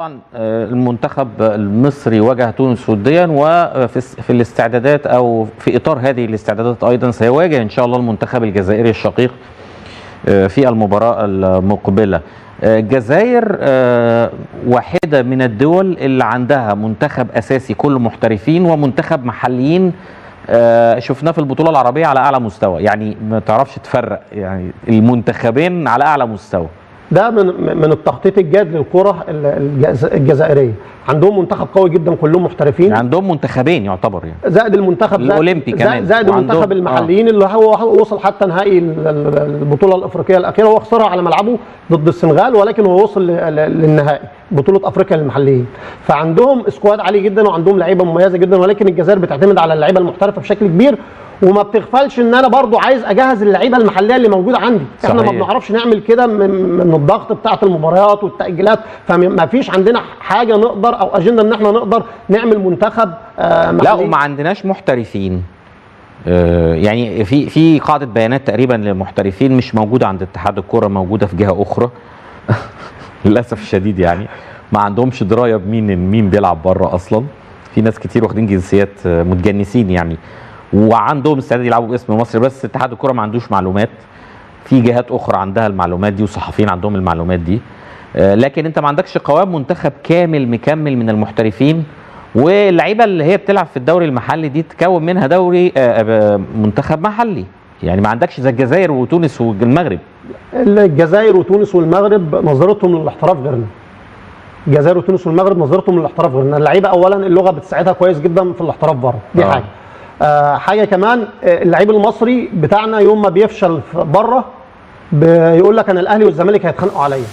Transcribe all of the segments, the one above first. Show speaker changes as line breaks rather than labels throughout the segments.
طبعا المنتخب المصري واجه تونس وديا، وفي الاستعدادات او في اطار هذه الاستعدادات ايضا سيواجه ان شاء الله المنتخب الجزائري الشقيق في المباراة المقبلة. الجزائر واحدة من الدول اللي عندها منتخب اساسي كله محترفين ومنتخب محليين شفناه في البطولة العربية على اعلى مستوى، يعني ما تعرفش تفرق، يعني المنتخبين على اعلى مستوى.
ده من التخطيط الجاد للكره الجزائريه. عندهم منتخب قوي جدا كلهم محترفين،
يعني عندهم منتخبين يعتبر، يعني
زائد المنتخب
الاولمبي كمان،
زائد المنتخب المحليين اللي هو وصل حتى نهائي البطوله الافريقيه الاخيره. هو خسرها على ملعبه ضد السنغال، ولكن هو وصل للنهائي بطوله افريقيا للمحليين. فعندهم سكواد عالي جدا وعندهم لعيبه مميزه جدا، ولكن الجزائر بتعتمد على اللعيبه المحترفه بشكل كبير، وما بتغفلش ان انا برضو عايز اجهز اللعيبه المحليه اللي موجوده عندي. صحيح. احنا ما بنعرفش نعمل كده من الضغط بتاعه المباريات والتاجيلات، فما فيش عندنا حاجه نقدر او اجنده ان احنا نقدر نعمل منتخب محلي.
لا، وما عندناش محترفين. يعني في قاعده بيانات تقريبا للمحترفين مش موجوده عند اتحاد الكوره، موجوده في جهه اخرى للاسف الشديد. يعني ما عندهمش درايه مين بيلعب بره اصلا. في ناس كتير واخدين جنسيات متجنسين يعني، وعندهم استعداد يلعبوا باسم مصر، بس اتحاد الكره ما عندوش معلومات. في جهات اخرى عندها المعلومات دي وصحفيين عندهم المعلومات دي، لكن انت ما عندكش قوام منتخب كامل مكمل من المحترفين. واللعيبه اللي هي بتلعب في الدوري المحلي دي تكون منها دوري منتخب محلي، يعني ما عندكش زي الجزائر وتونس والمغرب.
الجزائر وتونس والمغرب نظرتهم للاحتراف غيرنا. الجزائر وتونس والمغرب نظرتهم للاحتراف غيرنا. اللعيبه اولا اللغه بتساعدها كويس جدا في الاحتراف بره، دي حاجه. حاجه كمان، اللعيب المصري بتاعنا يوم ما بيفشل بره بيقول لك انا الاهلي والزمالك هيتخانقوا عليا.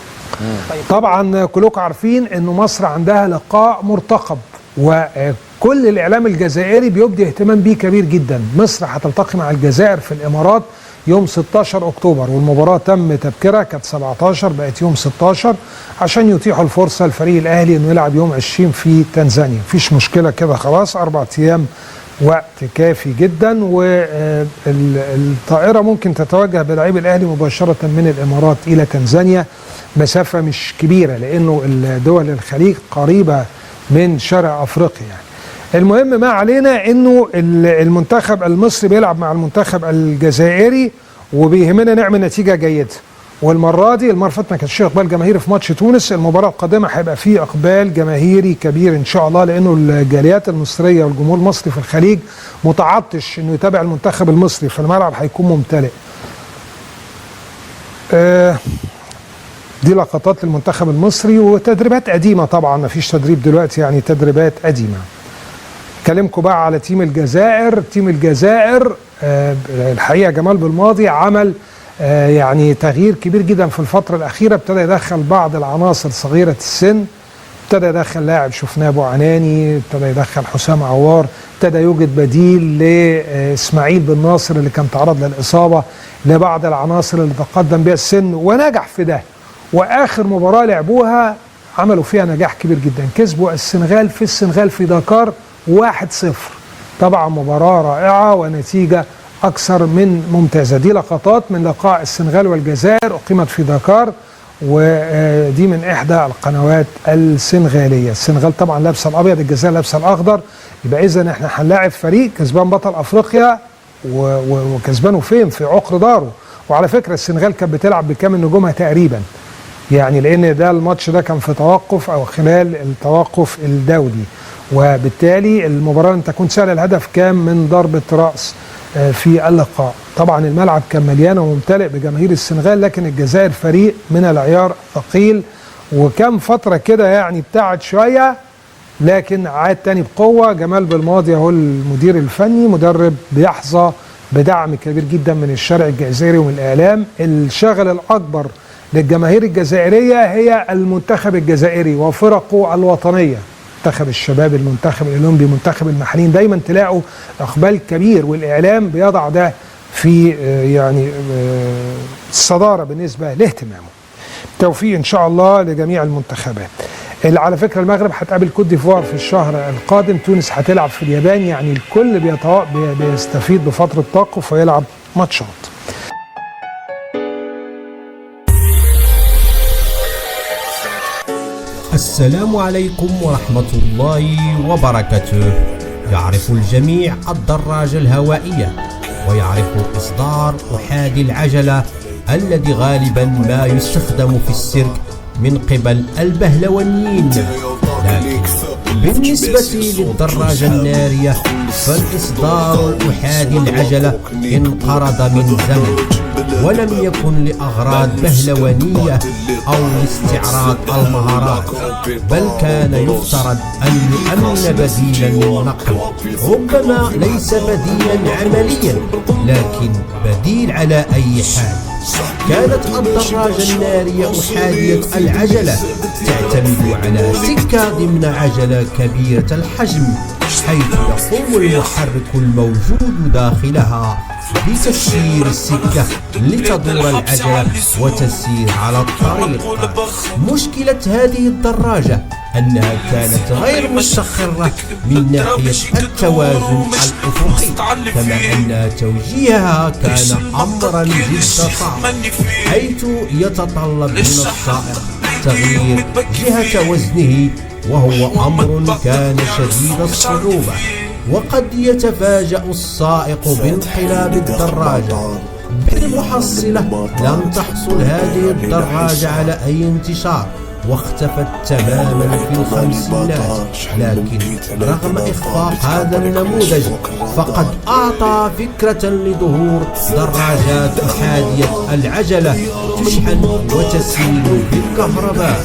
طبعا كلكم عارفين انه مصر عندها لقاء مرتقب، وكل الاعلام الجزائري بيبدي اهتمام بيه كبير جدا. مصر هتلتقي مع الجزائر في الامارات يوم 16 اكتوبر، والمباراه تم تبكيرها، كانت 17 بقت يوم 16 عشان يتيحوا الفرصه لفريق الاهلي انه يلعب يوم 20 في تنزانيا. مفيش مشكله كده، خلاص 4 ايام وقت كافي جدا. والطائره ممكن تتوجه بلاعبي الاهلي مباشره من الامارات الى تنزانيا، مسافه مش كبيره لانه دول الخليج قريبه من شرق افريقيا يعني. المهم ما علينا انه المنتخب المصري بيلعب مع المنتخب الجزائري، وبيهمنا نعمل نتيجه جيده. والمره دي، المره اللي فاتت ما كانش فيه اقبال جماهيري في ماتش تونس، المباراه القادمه هيبقى فيه اقبال جماهيري كبير ان شاء الله، لانه الجاليات المصريه والجمهور المصري في الخليج متعطش انه يتابع المنتخب المصري، فالملعب هيكون ممتلئ. دي لقطات للمنتخب المصري وتدريبات قديمه، طبعا ما فيش تدريب دلوقتي، يعني تدريبات قديمه. اكلمكم بقى على تيم الجزائر. تيم الجزائر الحقيقه جمال بالماضي عمل يعني تغيير كبير جدا في الفترة الأخيرة. ابتدى يدخل بعض العناصر صغيرة السن، ابتدى يدخل لاعب شفناه أبو عناني، ابتدى يدخل حسام عوار، ابتدى يوجد بديل لإسماعيل بن ناصر اللي كان تعرض للإصابة، لبعض العناصر اللي تقدم بها السن، ونجح في ده. وآخر مباراة لعبوها عملوا فيها نجاح كبير جدا، كسبوا السنغال في دكار 1-0. طبعا مباراة رائعة ونتيجة أكثر من ممتازة. دي لقطات من لقاء السنغال والجزائر أقيمت في دكار، ودي من إحدى القنوات السنغالية. السنغال طبعا لابسة الأبيض، الجزائر لابسة الأخضر. يبقى إذن إحنا هنلاعب فريق كسبان بطل أفريقيا، وكسبانه فين؟ في عقر داره. وعلى فكرة السنغال كانت بتلعب بكامل نجومها تقريبا، يعني لأن ده الماتش ده كان في توقف أو خلال التوقف الدولي، وبالتالي المباراة لن تكون سهلة. الهدف كان من ضربة رأس في اللقاء. طبعا الملعب كان مليان وممتلئ بجماهير السنغال، لكن الجزائر فريق من العيار ثقيل، وكم فترة كده يعني ابتعد شوية لكن عاد تاني بقوة. جمال بالماضي هو المدير الفني، مدرب بيحظى بدعم كبير جدا من الشارع الجزائري ومن الإعلام. الشغل الأكبر للجماهير الجزائرية هي المنتخب الجزائري وفرقه الوطنية، منتخب الشباب، المنتخب الاولمبي، منتخب المحليين. دايما تلاقوا اقبال كبير، والاعلام بيضع ده في يعني الصداره بالنسبه لاهتمامه. توفيق ان شاء الله لجميع المنتخبات. اللي على فكره المغرب هتقابل كوت ديفوار في الشهر القادم، تونس هتلعب في اليابان، يعني الكل بيستفيد بفتره توقف ويلعب ماتشات.
السلام عليكم ورحمة الله وبركاته. يعرف الجميع الدراجة الهوائية، ويعرف إصدار أحادي العجلة الذي غالبا ما يستخدم في السيرك من قبل البهلوانيين. لكن بالنسبة للدراجة النارية فالإصدار الأحادي العجلة انقرض من زمن، ولم يكن لأغراض بهلوانية أو لاستعراض المهارات، بل كان يفترض أن يؤمن بديلا للنقل، ربما ليس بديلا عمليا لكن بديل على أي حال. كانت الدراجة النارية أحادية العجلة تعتمد على سكة ضمن عجلة كبيرة الحجم، حيث يقوم المحرك الموجود داخلها بتسيير السكة لتدور العجلة وتسير على الطريق. مشكلة هذه الدراجة أنها كانت غير مستقرة من ناحية التوازن الأفقي، كما أن توجيهها كان أمرا جدا صعبا، حيث يتطلب من السائق تغيير جهة وزنه، وهو أمر كان شديد الصعوبة. وقد يتفاجأ السائق بانقلاب الدراجة. بالمحصلة لم تحصل هذه الدراجة على أي انتشار، واختفت تماما في الخمسينات، لكن رغم إخفاق هذا النموذج فقد أعطى فكرة لظهور دراجات أحادية العجلة تشحن وتسير بالكهرباء.